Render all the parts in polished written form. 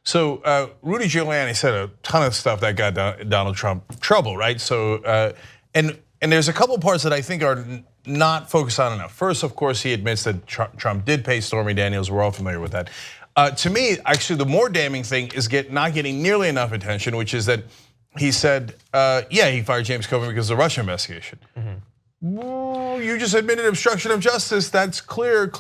So Rudy Giuliani said a ton of stuff that got Donald Trump trouble, right? So and there's a couple parts that I think are not focused on enough. First, of course, he admits that Trump did pay Stormy Daniels. We're all familiar with that. To me, actually, the more damning thing is not getting nearly enough attention, which is that he said, yeah, he fired James Comey because of the Russia investigation. Well, you just admitted obstruction of justice. That's clear,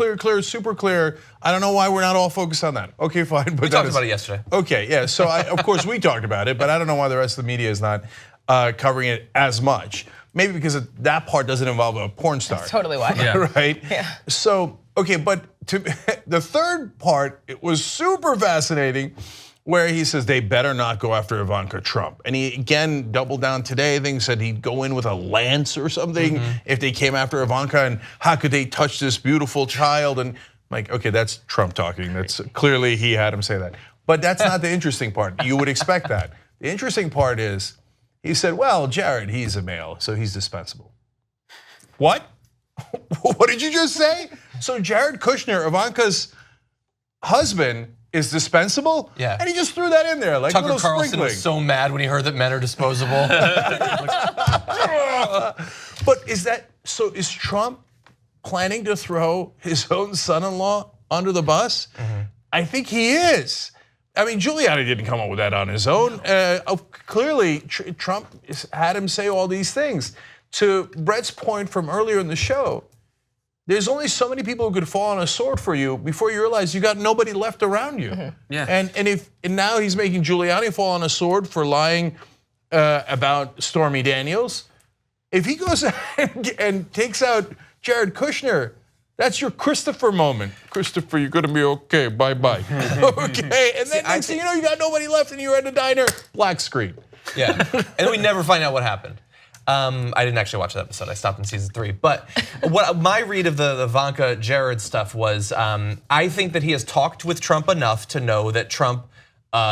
super clear. I don't know why we're not all focused on that. Okay, fine. But we talked about it yesterday. Okay, yeah. So of course we talked about it, but I don't know why the rest of the media is not covering it as much. Maybe because that part doesn't involve a porn star. That's totally why. Yeah. Right? Yeah. So, okay, but the third part, it was super fascinating, where he says they better not go after Ivanka Trump. And he again doubled down today, I think said he'd go in with a lance or something if they came after Ivanka, and how could they touch this beautiful child? And like, okay, that's Trump talking. That's clearly he had him say that. But that's not the interesting part. You would expect that. The interesting part is, he said, well, Jared, he's a male, so he's dispensable. What? What did you just say? So Jared Kushner, Ivanka's husband, is dispensable? Yeah. And he just threw that in there like Tucker little Carlson sprinkling. was so mad when he heard that men are disposable. But is Trump planning to throw his own son-in-law under the bus? I think he is. I mean, Giuliani didn't come up with that on his own. Clearly, Trump had him say all these things. To Brett's point from earlier in the show, there's only so many people who could fall on a sword for you before you realize you got nobody left around you. Yeah. And now he's making Giuliani fall on a sword for lying about Stormy Daniels. If he goes and takes out Jared Kushner, that's your Christopher moment. Christopher, you're gonna be okay, bye-bye. Okay, and then next thing you know, you got nobody left and you're at the diner, black screen. Yeah, and then we never find out what happened. I didn't actually watch that episode. I stopped in season 3. But what my read of the Ivanka Jared stuff was, I think that he has talked with Trump enough to know that Trump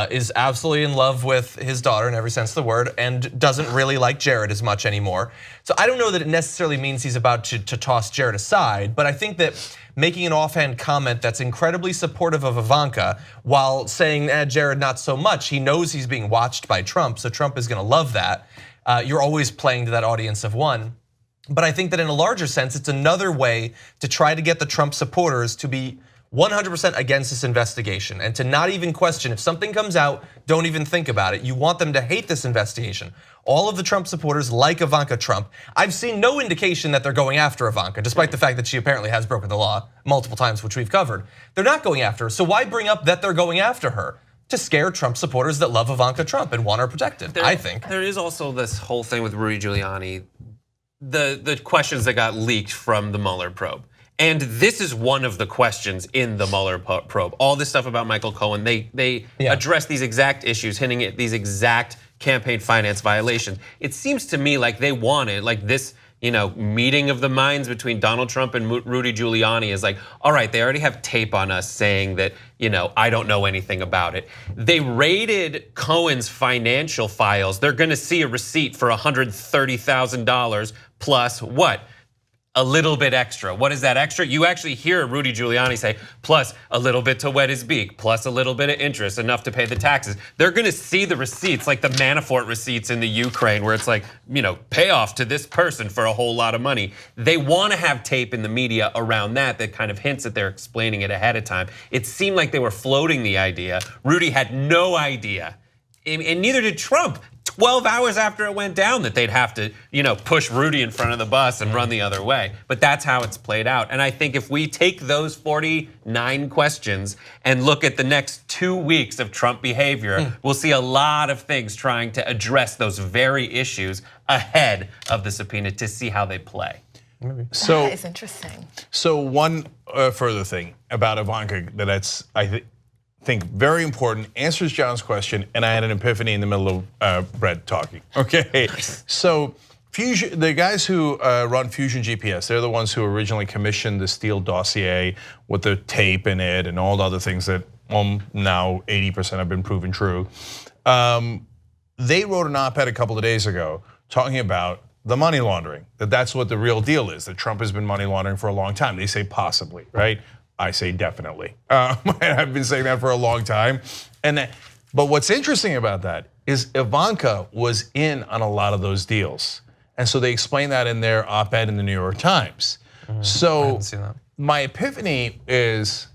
is absolutely in love with his daughter in every sense of the word and doesn't really like Jared as much anymore. So I don't know that it necessarily means he's about to toss Jared aside, but I think that making an offhand comment that's incredibly supportive of Ivanka while saying, Jared, not so much, he knows he's being watched by Trump, so Trump is gonna love that. You're always playing to that audience of one. But I think that in a larger sense, it's another way to try to get the Trump supporters to be 100% against this investigation and to not even question. If something comes out, don't even think about it. You want them to hate this investigation. All of the Trump supporters like Ivanka Trump. I've seen no indication that they're going after Ivanka, despite the fact that she apparently has broken the law multiple times, which we've covered. They're not going after her, so why bring up that they're going after her? To scare Trump supporters that love Ivanka Trump and want her protected, I think. There is also this whole thing with Rudy Giuliani, the questions that got leaked from the Mueller probe. And this is one of the questions in the Mueller probe. All this stuff about Michael Cohen, they address these exact issues, hinting at these exact campaign finance violations. It seems to me like they wanted, like this, meeting of the minds between Donald Trump and Rudy Giuliani is like, all right, they already have tape on us saying that, I don't know anything about it. They raided Cohen's financial files. They're gonna see a receipt for $130,000 plus what? A little bit extra. What is that extra? You actually hear Rudy Giuliani say, plus a little bit to wet his beak, plus a little bit of interest, enough to pay the taxes. They're gonna see the receipts, like the Manafort receipts in the Ukraine, where it's like, payoff to this person for a whole lot of money. They wanna have tape in the media around that kind of hints that they're explaining it ahead of time. It seemed like they were floating the idea. Rudy had no idea, and neither did Trump. 12 hours after it went down that they'd have to, push Rudy in front of the bus and run the other way. But that's how it's played out. And I think if we take those 49 questions and look at the next 2 weeks of Trump behavior, we'll see a lot of things trying to address those very issues ahead of the subpoena to see how they play. So that is interesting. So one further thing about Ivanka that's, I think very important, answers John's question, and I had an epiphany in the middle of Brett talking. Okay, so Fusion, the guys who run Fusion GPS, they're the ones who originally commissioned the Steele dossier with the tape in it and all the other things that now 80% have been proven true. They wrote an op-ed a couple of days ago talking about the money laundering, that's what the real deal is, that Trump has been money laundering for a long time. They say possibly, right? I say definitely. I've been saying that for a long time. But what's interesting about that is Ivanka was in on a lot of those deals. And so they explain that in their op-ed in the New York Times. So my epiphany is,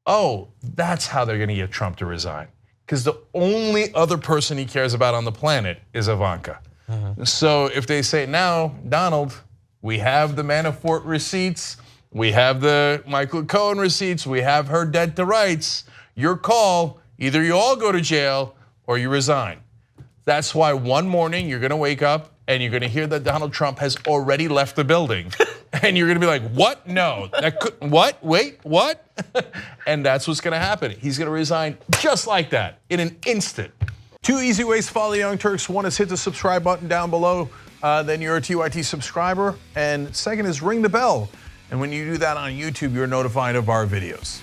oh, that's how they're gonna get Trump to resign. Because the only other person he cares about on the planet is Ivanka. So if they say, now, Donald, we have the Manafort receipts, we have the Michael Cohen receipts, we have her dead to rights, your call, either you all go to jail or you resign. That's why one morning you're gonna wake up and you're gonna hear that Donald Trump has already left the building. And you're gonna be like, what? No, that could, what? Wait, what? And that's what's gonna happen. He's gonna resign just like that, in an instant. 2 easy ways to follow the Young Turks. One is hit the subscribe button down below, then you're a TYT subscriber. And second is ring the bell. And when you do that on YouTube, you're notified of our videos.